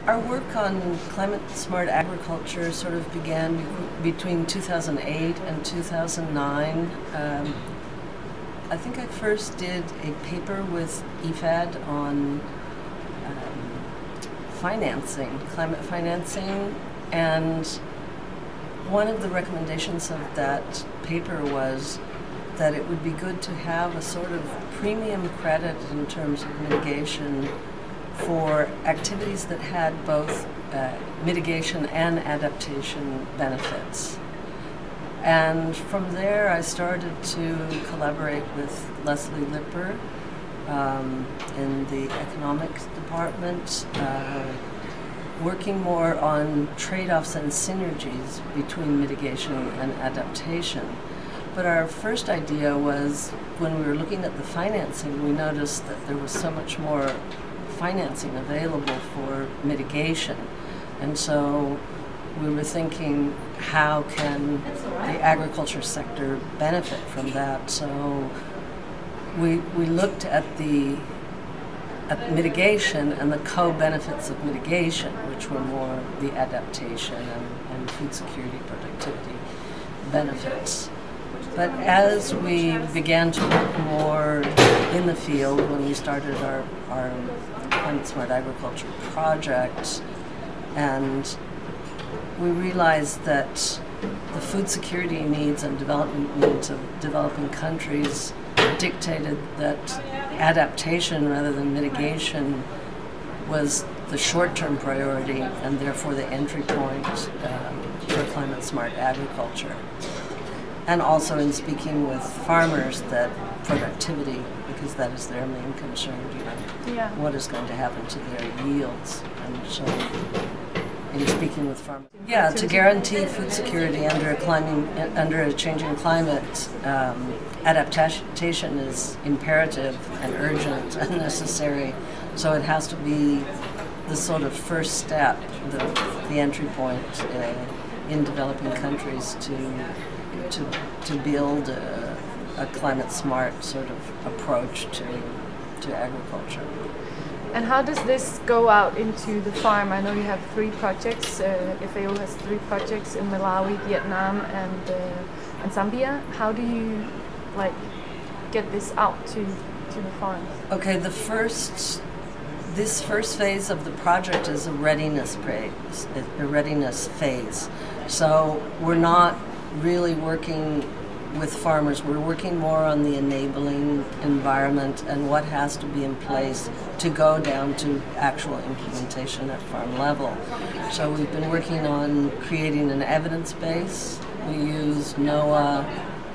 Our work on climate-smart agriculture sort of began between 2008 and 2009. I think I first did a paper with EFAD on climate financing, and one of the recommendations of that paper was that it would be good to have a sort of premium credit in terms of mitigation for activities that had both mitigation and adaptation benefits. And from there I started to collaborate with Leslie Lipper in the economics department, working more on trade-offs and synergies between mitigation and adaptation. But our first idea was, when we were looking at the financing, we noticed that there was so much more financing available for mitigation. And so we were thinking, how can the agriculture sector benefit from that? So we looked at mitigation and the co-benefits of mitigation, which were more the adaptation and food security, productivity benefits. But as we began to work more in the field, when we started our Climate Smart Agriculture project, and we realized that the food security needs and development needs of developing countries dictated that adaptation rather than mitigation was the short-term priority, and therefore the entry point for climate smart agriculture. And also in speaking with farmers, that productivity, because that is their main concern, what is going to happen to their yields. And so in speaking with farmers, to guarantee food security under a changing climate, adaptation is imperative and urgent and necessary. So it has to be the sort of first step, the entry point in developing countries to build a climate smart sort of approach to agriculture. And how does this go out into the farm? I know you have 3 projects. FAO has 3 projects in Malawi, Vietnam, and Zambia. How do you get this out to the farms? Okay, this first phase of the project is a readiness phase. So we're not really working with farmers. We're working more on the enabling environment and what has to be in place to go down to actual implementation at farm level. So we've been working on creating an evidence base. We use NOAA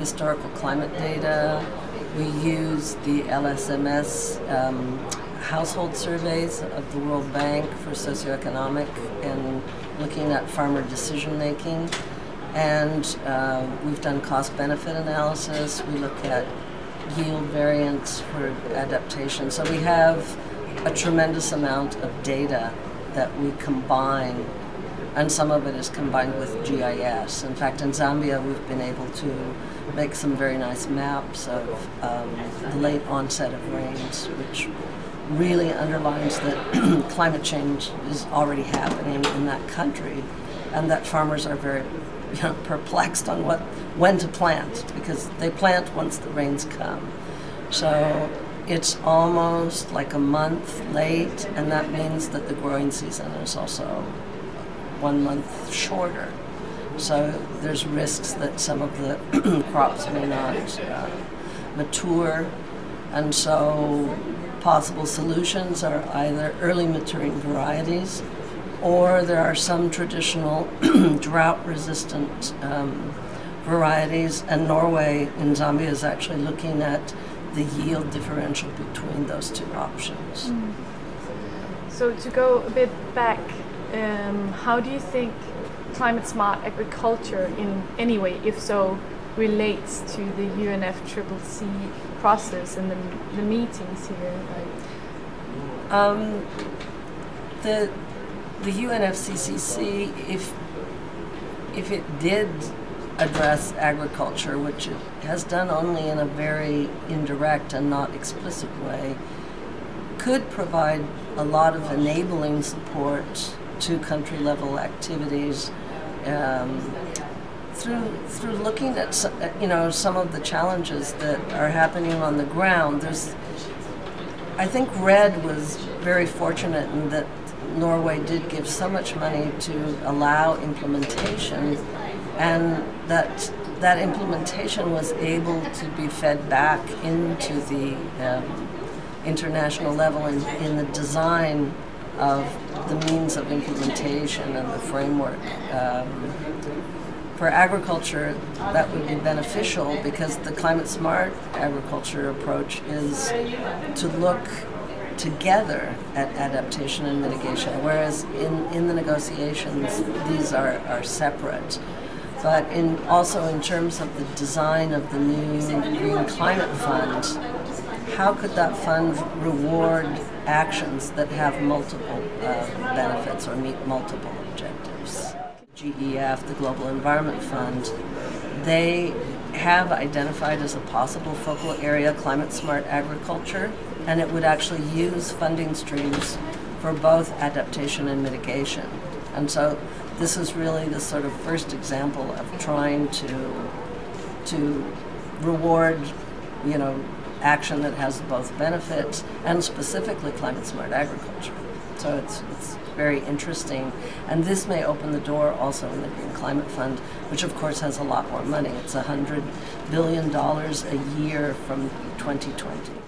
historical climate data. We use the LSMS household surveys of the World Bank for socioeconomic and looking at farmer decision making. And we've done cost-benefit analysis. We look at yield variance for adaptation. So we have a tremendous amount of data that we combine, and some of it is combined with GIS. In fact, in Zambia, we've been able to make some very nice maps of the late onset of rains, which really underlines that climate change is already happening in that country, and that farmers are very perplexed on when to plant, because they plant once the rains come. So it's almost like a month late, and that means that the growing season is also 1 month shorter. So there's risks that some of the crops may not mature, and so possible solutions are either early maturing varieties, or there are some traditional drought-resistant varieties, and Norway in Zambia is actually looking at the yield differential between those 2 options. So to go a bit back, how do you think climate-smart agriculture in any way, if so, relates to the UNFCCC process and the meetings here? The UNFCCC, if it did address agriculture, which it has done only in a very indirect and not explicit way, could provide a lot of enabling support to country-level activities through looking at some of the challenges that are happening on the ground. I think RED was very fortunate in that Norway did give so much money to allow implementation, and that implementation was able to be fed back into the international level in the design of the means of implementation and the framework. For agriculture, that would be beneficial because the climate smart agriculture approach is to look together at adaptation and mitigation, whereas in the negotiations these are separate. But also in terms of the design of the new Green Climate Fund, how could that fund reward actions that have multiple benefits or meet multiple objectives? GEF, the Global Environment Fund, they have identified as a possible focal area climate smart agriculture, and it would actually use funding streams for both adaptation and mitigation. And so this is really the sort of first example of trying to reward, action that has both benefits and specifically climate smart agriculture. So it's very interesting, and this may open the door also in the Green Climate Fund, which of course has a lot more money. It's $100 billion a year from 2020.